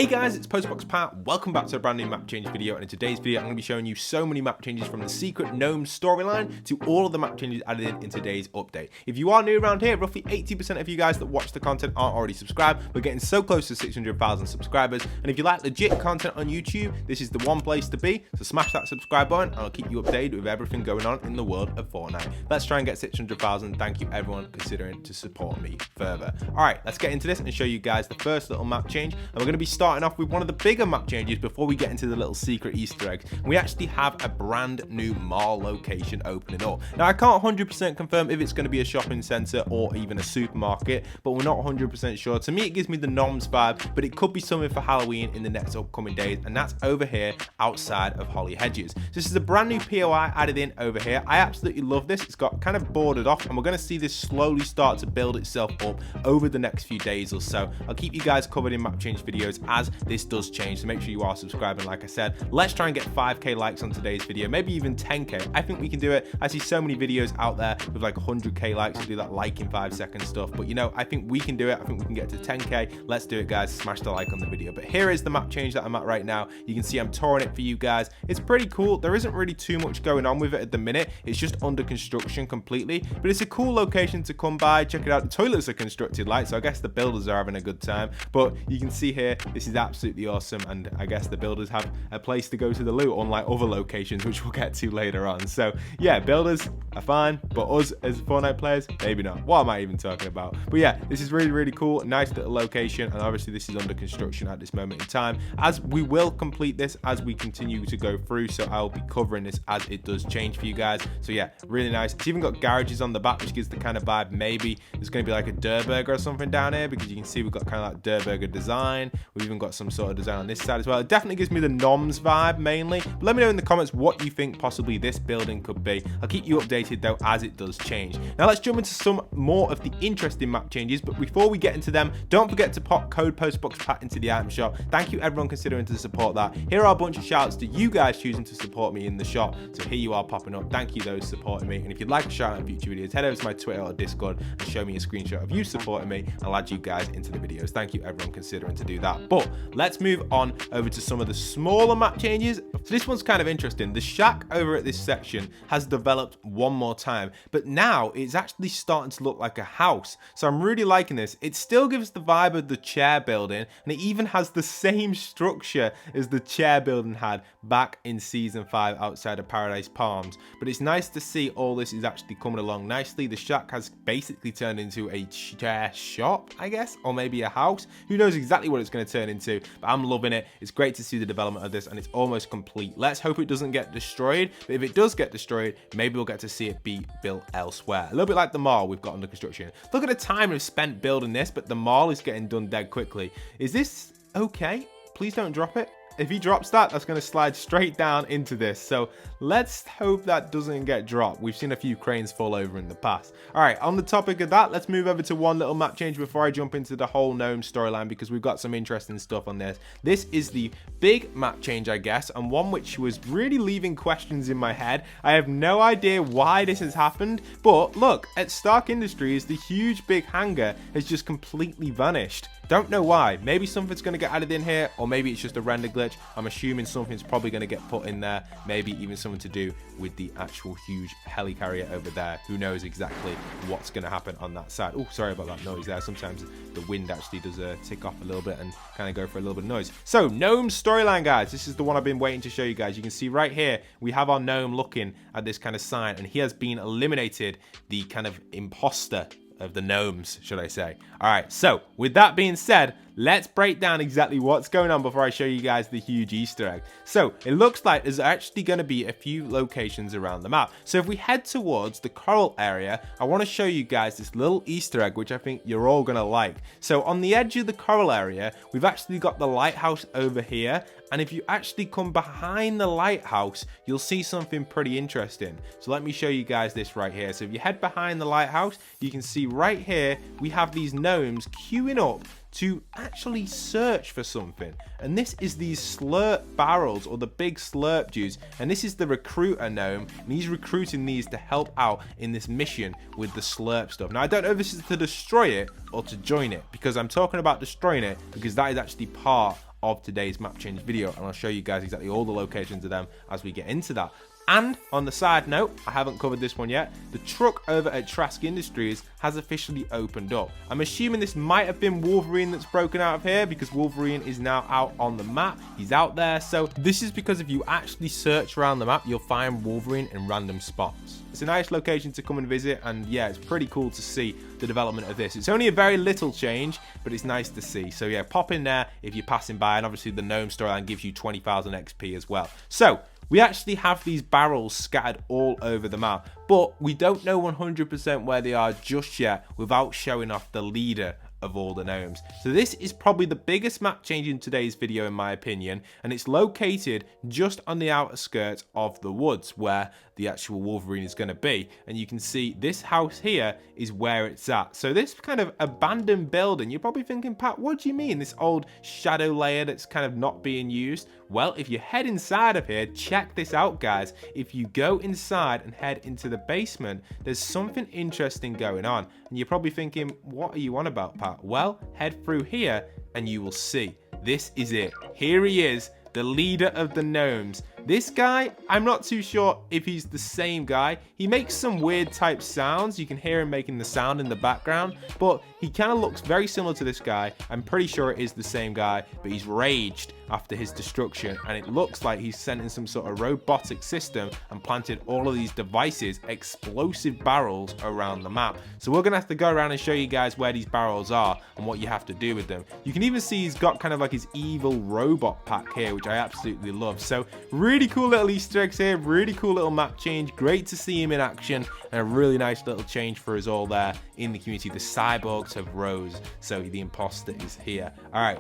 Hey guys, it's Postboxpat. Welcome back to a brand new map change video, and in today's video I'm going to be showing you so many map changes from the secret Gnome storyline to all of the map changes added in today's update. If you are new around here, roughly 80% of you guys that watch the content aren't already subscribed. We're getting so close to 600,000 subscribers, and if you like legit content on YouTube, this is the one place to be, so smash that subscribe button and I'll keep you updated with everything going on in the world of Fortnite. Let's try and get 600,000. Thank you everyone considering to support me further. Alright, let's get into this and show you guys the first little map change, and we're going to be starting off with one of the bigger map changes before we get into the little secret Easter eggs. We actually have a brand new mall location opening up. Now I can't 100% confirm if it's going to be a shopping centre or even a supermarket, but we're not 100% sure. To me it gives me the Gnomes vibe, but it could be something for Halloween in the next upcoming days, and that's over here outside of Hedges. This is a brand new POI added in over here. I absolutely love this. It's got kind of bordered off, and we're going to see this slowly start to build itself up over the next few days or so. I'll keep you guys covered in map change videos as this does change, so make sure you are subscribing. Like I said, let's try and get 5k likes on today's video, maybe even 10k. I think we can do it. I see so many videos out there with like 100k likes to do that like in 5 second stuff, but you know, I think we can do it. I think we can get to 10k. Let's do it, guys. Smash the like on the video. But here is the map change that I'm at right now. You can see I'm touring it for you guys. It's pretty cool. There isn't really too much going on with it at the minute. It's just under construction completely, but it's a cool location to come by. Check it out. The toilets are constructed like, so I guess the builders are having a good time. But you can see here, this is absolutely awesome, and I guess the builders have a place to go to the loot, unlike other locations which we'll get to later on. So yeah, builders are fine, but us as Fortnite players, maybe not. What am I even talking about? But yeah, this is really cool. Nice little location, and obviously this is under construction at this moment in time, as we will complete this as we continue to go through, so I'll be covering this as it does change for you guys. So yeah, really nice. It's even got garages on the back, which gives the kind of vibe maybe there's going to be like a Durburger or something down here, because you can see we've got kind of like Durburger design. We've even got some sort of design on this side as well. It definitely gives me the Gnomes vibe mainly, but let me know in the comments what you think possibly this building could be. I'll keep you updated though as it does change. Now let's jump into some more of the interesting map changes, but before we get into them, don't forget to pop code Postboxpat into the item shop. Thank you everyone considering to support that. Here are a bunch of shoutouts to you guys choosing to support me in the shop, so here you are popping up. Thank you those supporting me, and if you'd like a shout out in future videos, head over to my Twitter or Discord and show me a screenshot of you supporting me. I'll add you guys into the videos. Thank you everyone considering to do that. But let's move on over to some of the smaller map changes. So this one's kind of interesting. The shack over at this section has developed one more time, but now it's actually starting to look like a house. So I'm really liking this. It still gives the vibe of the chair building, and it even has the same structure as the chair building had back in season 5 outside of Paradise Palms. But it's nice to see all this is actually coming along nicely. The shack has basically turned into a chair shop, I guess, or maybe a house. Who knows exactly what it's going to turn into, but I'm loving it. It's great to see the development of this, and it's almost complete. Let's hope it doesn't get destroyed, but if it does get destroyed, maybe we'll get to see it be built elsewhere. A little bit like the mall we've got under construction. Look at the time we've spent building this, but the mall is getting done dead quickly. Is this okay? Please don't drop it. If he drops that, that's going to slide straight down into this. So let's hope that doesn't get dropped. We've seen a few cranes fall over in the past. All right, on the topic of that, let's move over to one little map change before I jump into the whole Gnome storyline, because we've got some interesting stuff on this. This is the big map change, I guess, and one which was really leaving questions in my head. I have no idea why this has happened, but look, at Stark Industries, the huge big hangar has just completely vanished. Don't know why. Maybe something's going to get added in here, or maybe it's just a render glitch. I'm assuming something's probably going to get put in there. Maybe even something to do with the actual huge helicarrier over there. Who knows exactly what's going to happen on that side. Oh, sorry about that noise there. Sometimes the wind actually does tick off a little bit and kind of go for a little bit of noise. So, Gnome storyline, guys. This is the one I've been waiting to show you guys. You can see right here, we have our Gnome looking at this kind of sign, and he has been eliminated, the kind of imposter of the Gnomes, should I say. All right, so with that being said, let's break down exactly what's going on before I show you guys the huge Easter egg. So it looks like there's actually going to be a few locations around the map. So if we head towards the coral area, I want to show you guys this little Easter egg, which I think you're all going to like. So on the edge of the coral area, we've actually got the lighthouse over here. And if you actually come behind the lighthouse, you'll see something pretty interesting. So let me show you guys this right here. So if you head behind the lighthouse, you can see right here, we have these gnomes queuing up to actually search for something. And this is these slurp barrels, or the big slurp juice. And this is the recruiter gnome, and he's recruiting these to help out in this mission with the slurp stuff. Now I don't know if this is to destroy it or to join it, because I'm talking about destroying it because that is actually part of today's map change video, and I'll show you guys exactly all the locations of them as we get into that. And on the side note, I haven't covered this one yet, the truck over at Trask Industries has officially opened up. I'm assuming this might have been Wolverine that's broken out of here, because Wolverine is now out on the map. He's out there. So this is because if you actually search around the map, you'll find Wolverine in random spots. It's a nice location to come and visit, and yeah, it's pretty cool to see the development of this. It's only a very little change, but it's nice to see. So yeah, pop in there if you're passing by, and obviously the Gnome storyline gives you 20,000 XP as well. So we actually have these barrels scattered all over the map, but we don't know 100% where they are just yet without showing off the leader of all the gnomes. So this is probably the biggest map change in today's video in my opinion, and it's located just on the outer skirts of the woods where the actual Wolverine is going to be. And you can see this house here is where it's at. So this kind of abandoned building, you're probably thinking, Pat, what do you mean this old shadow layer that's kind of not being used? Well, if you head inside of here, check this out guys. If you go inside and head into the basement, there's something interesting going on, and you're probably thinking, what are you on about, Pat? Well, head through here and you will see. This is it. Here he is, the leader of the gnomes. This guy, I'm not too sure if he's the same guy. He makes some weird type sounds. You can hear him making the sound in the background, but he kind of looks very similar to this guy. I'm pretty sure it is the same guy, but he's raged after his destruction, and it looks like he's sent in some sort of robotic system and planted all of these devices, explosive barrels around the map. So we're gonna have to go around and show you guys where these barrels are and what you have to do with them. You can even see he's got kind of like his evil robot pack here, which I absolutely love. So really cool little Easter eggs here, really cool little map change. Great to see him in action, and a really nice little change for us all there in the community. The cyborgs have rose, so the imposter is here. All right,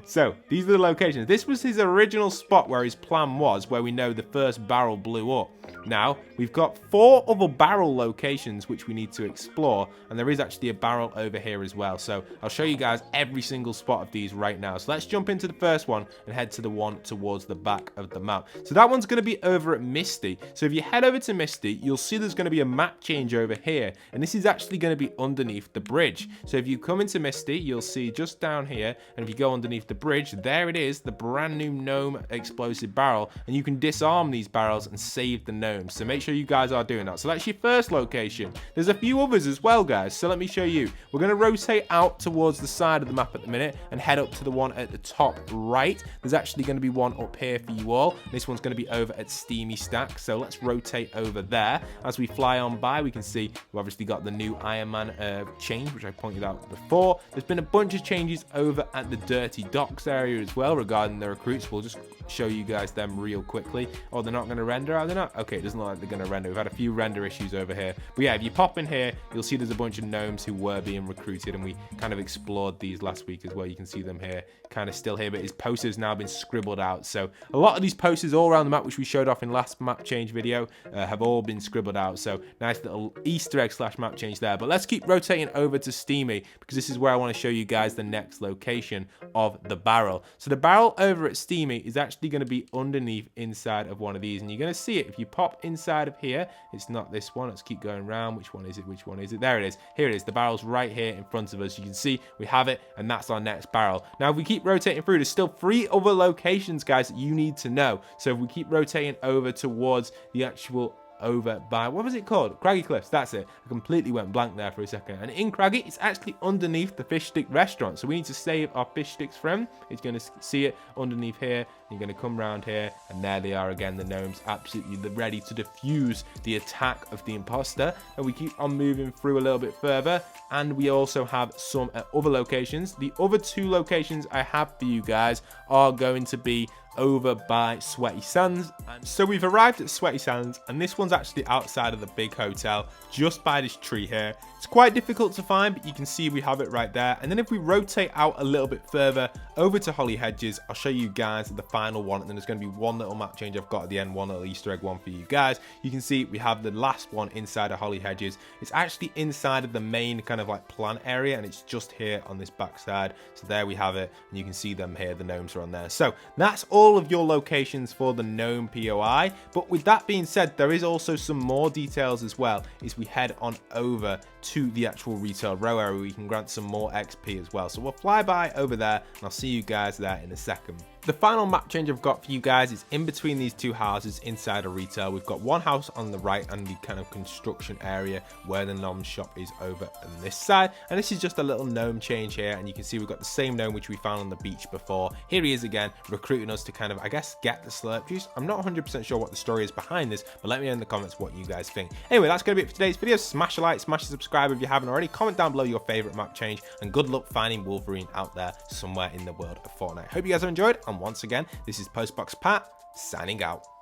so these are the locations. This was his original spot where his plan was, where we know the first barrel blew up. Now we've got 4 other barrel locations which we need to explore, and there is actually a barrel over here as well. So I'll show you guys every single spot of these right now. So let's jump into the first one and head to the one towards the back of the map. So that one's going to be over at Misty. So if you head over to Misty, you'll see there's going to be a map change over here, and this is actually going to be underneath the bridge. So if you come into Misty, you'll see just down here, and if you go underneath the bridge, there it is, the brand new gnome explosive barrel, and you can disarm these barrels and save the gnomes. So make sure you guys are doing that. So that's your first location. There's a few others as well, guys, so let me show you. We're going to rotate out towards the side of the map at the minute and head up to the one at the top right. There's actually going to be one up here for you all. This one's going to be over at Steamy Stack, so let's rotate over there. As we fly on by, we can see we've obviously got the new Iron Man change, which I pointed out before. There's been a bunch of changes over at the Dirty Docks area as well regarding the recruits. We'll just show you guys them real quickly. Oh, they're not going to render, are they not? Okay, it doesn't look like they're going to render. We've had a few render issues over here. But yeah, if you pop in here, you'll see there's a bunch of gnomes who were being recruited, and we kind of explored these last week as well. You can see them here, kind of still here, but his poster's now been scribbled out. So a lot of these posters all around the map, which we showed off in last map change video, have all been scribbled out. So nice little Easter egg / map change there. But let's keep rotating over to Steamy, because this is where I want to show you guys the next location of the barrel. So the barrel over at Steamy is actually going to be underneath inside of one of these, and you're going to see it if you pop inside of here. It's not this one. Let's keep going around. Which one is it? Which one is it? There it is. Here it is. The barrel's right here in front of us. You can see we have it, and that's our next barrel. Now if we keep rotating through, there's still 3 other locations, guys, that you need to know. So if we keep rotating over towards the actual over by, what was it called? Craggy Cliffs, that's it. I completely went blank there for a second. And in Craggy, it's actually underneath the fish stick restaurant. So we need to save our fish sticks from. It's going to see it underneath here. You're going to come around here, and there they are again, the gnomes, absolutely ready to defuse the attack of the imposter. And we keep on moving through a little bit further, and we also have some other locations. The other 2 locations I have for you guys are going to be over by Sweaty Sands. And so we've arrived at Sweaty Sands, and this one's actually outside of the big hotel, just by this tree here. It's quite difficult to find, but you can see we have it right there. And then if we rotate out a little bit further over to Holly Hedges, I'll show you guys the final one, and then there's going to be one little map change I've got at the end, one little Easter egg one for you guys. You can see we have the last one inside of Holly Hedges. It's actually inside of the main kind of like plant area, and it's just here on this back side. So there we have it, and you can see them here, the gnomes are on there. So that's all of your locations for the gnome POI. But with that being said, there is also some more details as well as we head on over to the actual retail row area where we can grant some more XP as well. So we'll fly by over there and I'll see you guys there in a second. The final map change I've got for you guys is in between these two houses inside a retail. We've got one house on the right and the kind of construction area where the Gnome shop is over on this side. And this is just a little Gnome change here. And you can see we've got the same Gnome which we found on the beach before. Here he is again, recruiting us to kind of, I guess, get the slurp juice. I'm not 100% sure what the story is behind this, but let me know in the comments what you guys think. Anyway, that's going to be it for today's video. Smash a like, smash a subscribe if you haven't already. Comment down below your favorite map change, and good luck finding Wolverine out there somewhere in the world of Fortnite. Hope you guys have enjoyed, and once again, this is Postboxpat signing out.